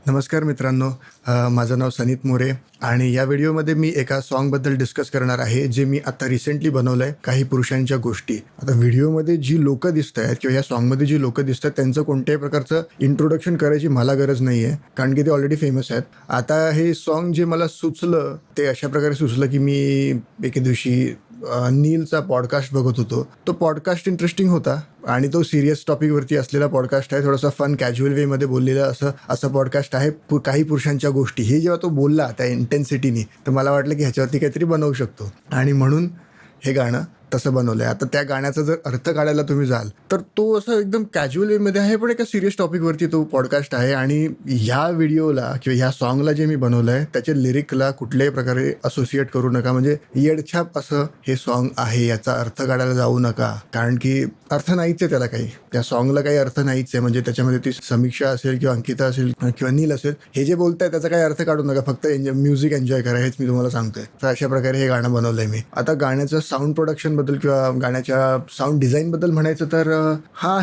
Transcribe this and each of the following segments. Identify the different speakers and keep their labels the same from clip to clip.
Speaker 1: नमस्कार मित्रांनो. माझं नाव सनीत मोरे आणि या व्हिडिओमध्ये मी एका सॉन्गबद्दल डिस्कस करणार आहे, जे मी आता रिसेंटली बनवलं आहे, काही पुरुषांच्या गोष्टी. आता व्हिडिओमध्ये जी लोकं दिसत आहेत किंवा या सॉन्गमध्ये जी लोकं दिसत आहेत त्यांचं कोणत्याही प्रकारचं इंट्रोडक्शन करायची मला गरज नाही आहे, कारण की ते ऑलरेडी फेमस आहेत. आता हे सॉन्ग जे मला सुचलं ते अशा प्रकारे सुचलं की मी एके दिवशी नीलचा पॉडकास्ट बघत होतो. तो पॉडकास्ट इंटरेस्टिंग होता आणि तो सिरियस टॉपिकवरती असलेला पॉडकास्ट आहे. थोडासा फन कॅज्युअल वेमध्ये बोललेलं असं पॉडकास्ट आहे. काही पुरुषांच्या गोष्टी हे जेव्हा तो बोलला त्या इंटेन्सिटीने, तर मला वाटलं की ह्याच्यावरती काहीतरी बनवू शकतो आणि म्हणून हे गाणं तसं बनवलं आहे. आता त्या गाण्याचा जर अर्थ काढायला तुम्ही जाल तर तो असं एकदम कॅज्युअल वेमध्ये आहे, पण एका सिरियस टॉपिकवरती तो पॉडकास्ट आहे. आणि ह्या व्हिडिओला किंवा ह्या सॉन्गला जे मी बनवलं आहे त्याच्या लिरिकला कुठल्याही प्रकारे असोसिएट करू नका. म्हणजे येडछाप असं हे सॉन्ग आहे, याचा अर्थ काढायला जाऊ नका, कारण की अर्थ नाहीच आहे त्याला काही. त्या सॉन्गला काही अर्थ नाहीच आहे. म्हणजे त्याच्यामध्ये ती समीक्षा असेल किंवा अंकिता असेल किंवा नील असेल, हे जे बोलताय त्याचा काही अर्थ काढू नका. फक्त म्युझिक एन्जॉय करा, हेच मी तुम्हाला सांगतोय. तर अशा प्रकारे हे गाणं बनवलंय मी. आता गाण्याचं साऊंड प्रोडक्शन बद्दल किंवा गाण्याच्या साऊंड डिझाईन बद्दल म्हणायचं तर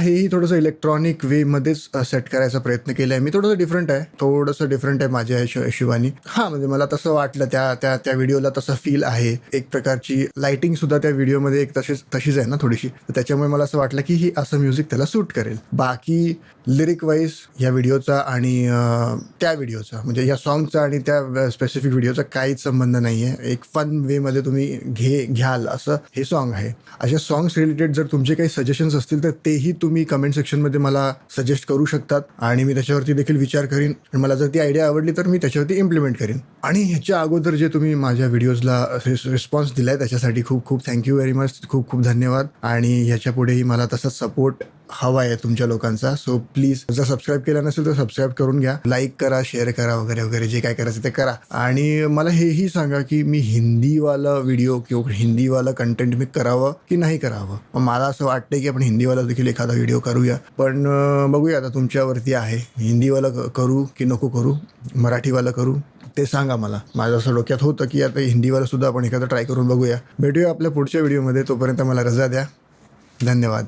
Speaker 1: हेही थोडंसं इलेक्ट्रॉनिक वे मध्येच सेट करायचा प्रयत्न केला आहे मी. थोडंसं डिफरंट आहे माझ्या हिशोबाने. म्हणजे मला तसं वाटलं त्या व्हिडिओला तसं फील आहे. एक प्रकारची लाइटिंग सुद्धा त्या व्हिडिओमध्ये एक तशीच आहे ना थोडीशी. तर त्याच्यामुळे मला असं वाटलं की ही असं म्युझिक त्याला सूट करेल. बाकी लिरिक वाईज या व्हिडिओचा आणि त्या व्हिडिओचा म्हणजे या सॉन्गचा आणि त्या स्पेसिफिक व्हिडिओचा काहीच संबंध नाही आहे. एक फन वेमध्ये तुम्ही घ्याल असं हे सॉन्ग आहे. अशा सॉंग्स रिलेटेड जर तुमचे काही सजेशन्स असतील तर तेही तुम्ही कमेंट सेक्शनमध्ये मला सजेस्ट करू शकतात आणि मी त्याच्यावरती देखील विचार करीन. मला जर ती आयडिया आवडली तर मी त्याच्यावरती इम्प्लिमेंट करीन. आणि ह्याच्या अगोदर जे तुम्ही माझ्या व्हिडिओजला रिस्पॉन्स दिला आहे त्याच्यासाठी खूप थँक्यू व्हेरी मच. खूप धन्यवाद. आणि ह्याच्या पुढेही मला तसाच सपोर्ट हवा आहे तुमच्या लोकांचा. सो प्लीज जर सबस्क्राईब केलं नसेल तर सबस्क्राईब करून घ्या, लाईक करा, शेअर करा, वगैरे जे काय करायचं ते करा. आणि मला हेही सांगा की मी हिंदीवाला व्हिडिओ किंवा हिंदीवाला कंटेंट मी करावं की नाही करावं. मला असं वाटतंय की आपण हिंदीवाला देखील एखादा व्हिडिओ करूया, पण बघूया आता तुमच्यावरती आहे. हिंदीवाला करू की नको करू, मराठीवाला करू ते सांगा मला. माझं असं डोक्यात होतं की आता हिंदीवाला सुद्धा आपण एखादा ट्राय करून बघूया. भेटूया आपल्या पुढच्या व्हिडिओमध्ये. तोपर्यंत मला रजा द्या. धन्यवाद.